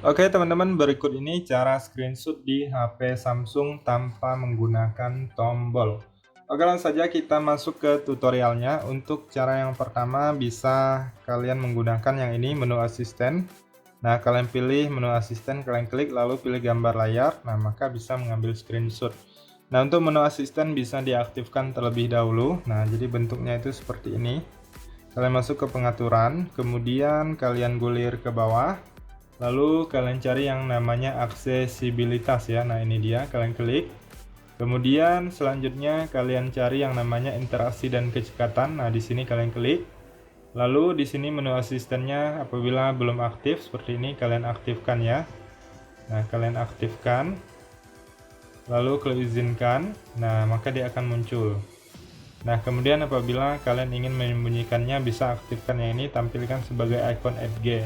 Oke teman-teman, berikut ini cara screenshot di HP Samsung tanpa menggunakan tombol. Oke, langsung saja kita masuk ke tutorialnya. Untuk cara yang pertama bisa kalian menggunakan yang ini, menu asisten. Nah, kalian pilih menu asisten, kalian klik lalu pilih gambar layar. Nah, maka bisa mengambil screenshot. Nah, untuk menu asisten bisa diaktifkan terlebih dahulu. Nah, jadi bentuknya itu seperti ini. Kalian masuk ke pengaturan, kemudian kalian gulir ke bawah. Lalu kalian cari yang namanya aksesibilitas ya. Nah, ini dia, kalian klik. Kemudian selanjutnya kalian cari yang namanya interaksi dan kecepatan. Nah, di sini kalian klik. Lalu di sini menu asistennya apabila belum aktif seperti ini kalian aktifkan ya. Nah, kalian aktifkan. Lalu klik izinkan. Nah, maka dia akan muncul. Nah, kemudian apabila kalian ingin menyembunyikannya bisa aktifkan yang ini, tampilkan sebagai icon Edge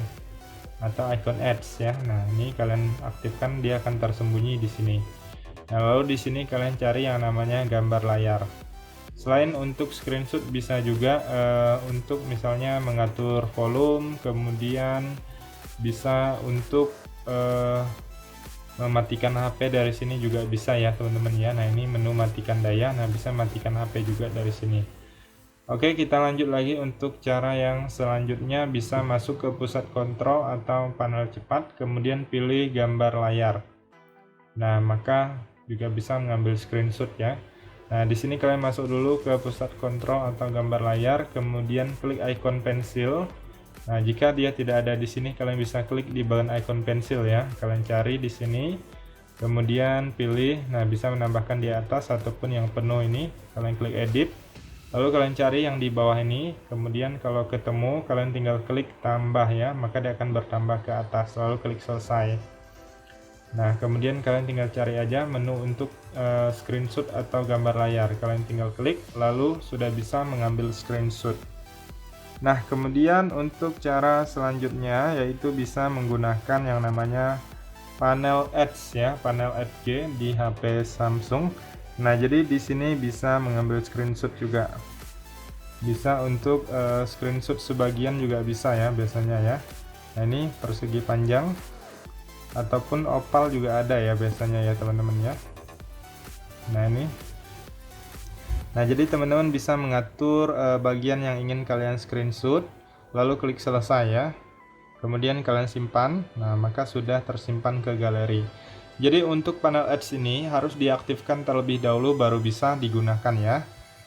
atau icon ads ya. Nah, ini kalian aktifkan, dia akan tersembunyi di sini. Nah, lalu di sini kalian cari yang namanya gambar layar. Selain untuk screenshot bisa juga untuk misalnya mengatur volume, kemudian bisa untuk mematikan HP dari sini juga bisa ya teman-teman ya. Nah, ini menu matikan daya. Nah, bisa matikan HP juga dari sini. Oke, kita lanjut lagi untuk cara yang selanjutnya. Bisa masuk ke pusat kontrol atau panel cepat, kemudian pilih gambar layar. Nah, maka juga bisa mengambil screenshot ya. Nah, di sini kalian masuk dulu ke pusat kontrol atau gambar layar, kemudian klik icon pensil. Nah, jika dia tidak ada di sini, kalian bisa klik di bagian icon pensil ya. Kalian cari di sini, kemudian pilih. Nah, bisa menambahkan di atas ataupun yang penuh ini. Kalian klik edit. Lalu kalian cari yang di bawah ini, kemudian kalau ketemu kalian tinggal klik tambah ya, maka dia akan bertambah ke atas, lalu klik selesai. Nah, kemudian kalian tinggal cari aja menu untuk screenshot atau gambar layar, kalian tinggal klik, lalu sudah bisa mengambil screenshot. Nah, kemudian untuk cara selanjutnya yaitu bisa menggunakan yang namanya panel Edge ya, panel Edge di HP Samsung. Nah, jadi di sini bisa mengambil screenshot juga. Bisa untuk screenshot sebagian juga bisa ya biasanya ya. Nah, ini persegi panjang ataupun oval juga ada ya biasanya ya teman-teman ya. Nah, ini. Nah, jadi teman-teman bisa mengatur bagian yang ingin kalian screenshot, lalu klik selesai ya. Kemudian kalian simpan. Nah, maka sudah tersimpan ke galeri. Jadi untuk panel Edge ini harus diaktifkan terlebih dahulu baru bisa digunakan ya.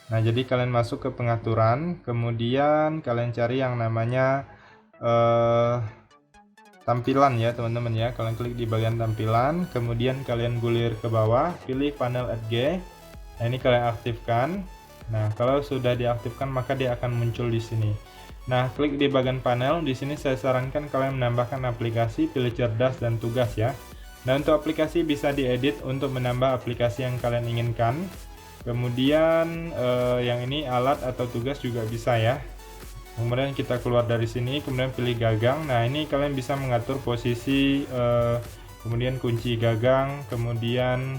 Nah, jadi kalian masuk ke pengaturan, kemudian kalian cari yang namanya tampilan ya teman-teman ya. Kalian klik di bagian tampilan, kemudian kalian gulir ke bawah, pilih panel Edge. Nah, ini kalian aktifkan. Nah, kalau sudah diaktifkan maka dia akan muncul di sini. Nah, klik di bagian panel. Di sini saya sarankan kalian menambahkan aplikasi, pilih cerdas dan tugas ya. Nah, untuk aplikasi bisa diedit untuk menambah aplikasi yang kalian inginkan. Kemudian yang ini alat atau tugas juga bisa ya. Kemudian kita keluar dari sini, kemudian pilih gagang. Nah, ini kalian bisa mengatur posisi, kemudian kunci gagang, kemudian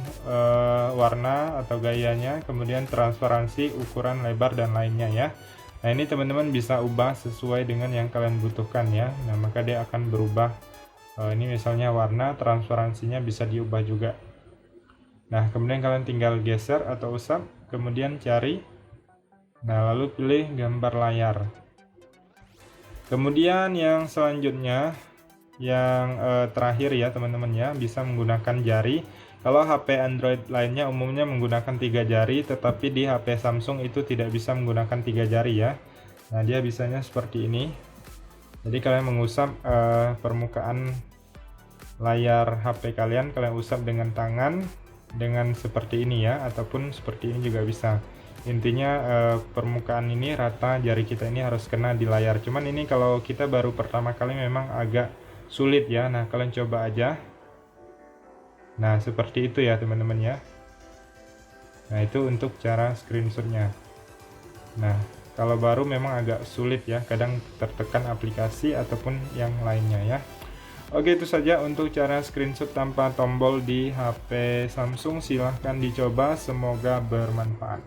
warna atau gayanya, kemudian transparansi, ukuran lebar dan lainnya ya. Nah, ini teman-teman bisa ubah sesuai dengan yang kalian butuhkan ya. Nah, maka dia akan berubah. Ini misalnya warna, transparansinya bisa diubah juga. Nah, kemudian kalian tinggal geser atau usap, kemudian cari. Nah, lalu pilih gambar layar. Kemudian yang selanjutnya, yang terakhir ya teman-teman ya, bisa menggunakan jari. Kalau HP Android lainnya umumnya menggunakan 3 jari, tetapi di HP Samsung itu tidak bisa menggunakan 3 jari ya. Nah, dia bisanya seperti ini. Jadi kalian mengusap permukaan layar HP kalian usap dengan tangan dengan seperti ini ya, ataupun seperti ini juga bisa. Intinya permukaan ini rata, jari kita ini harus kena di layar. Cuman ini kalau kita baru pertama kali memang agak sulit ya. Nah, kalian coba aja. Nah, seperti itu ya teman-teman ya. Nah, itu untuk cara screenshotnya. Nah, kalau baru memang agak sulit ya, kadang tertekan aplikasi ataupun yang lainnya ya. Oke, itu saja untuk cara screenshot tanpa tombol di HP Samsung. Silahkan dicoba, semoga bermanfaat.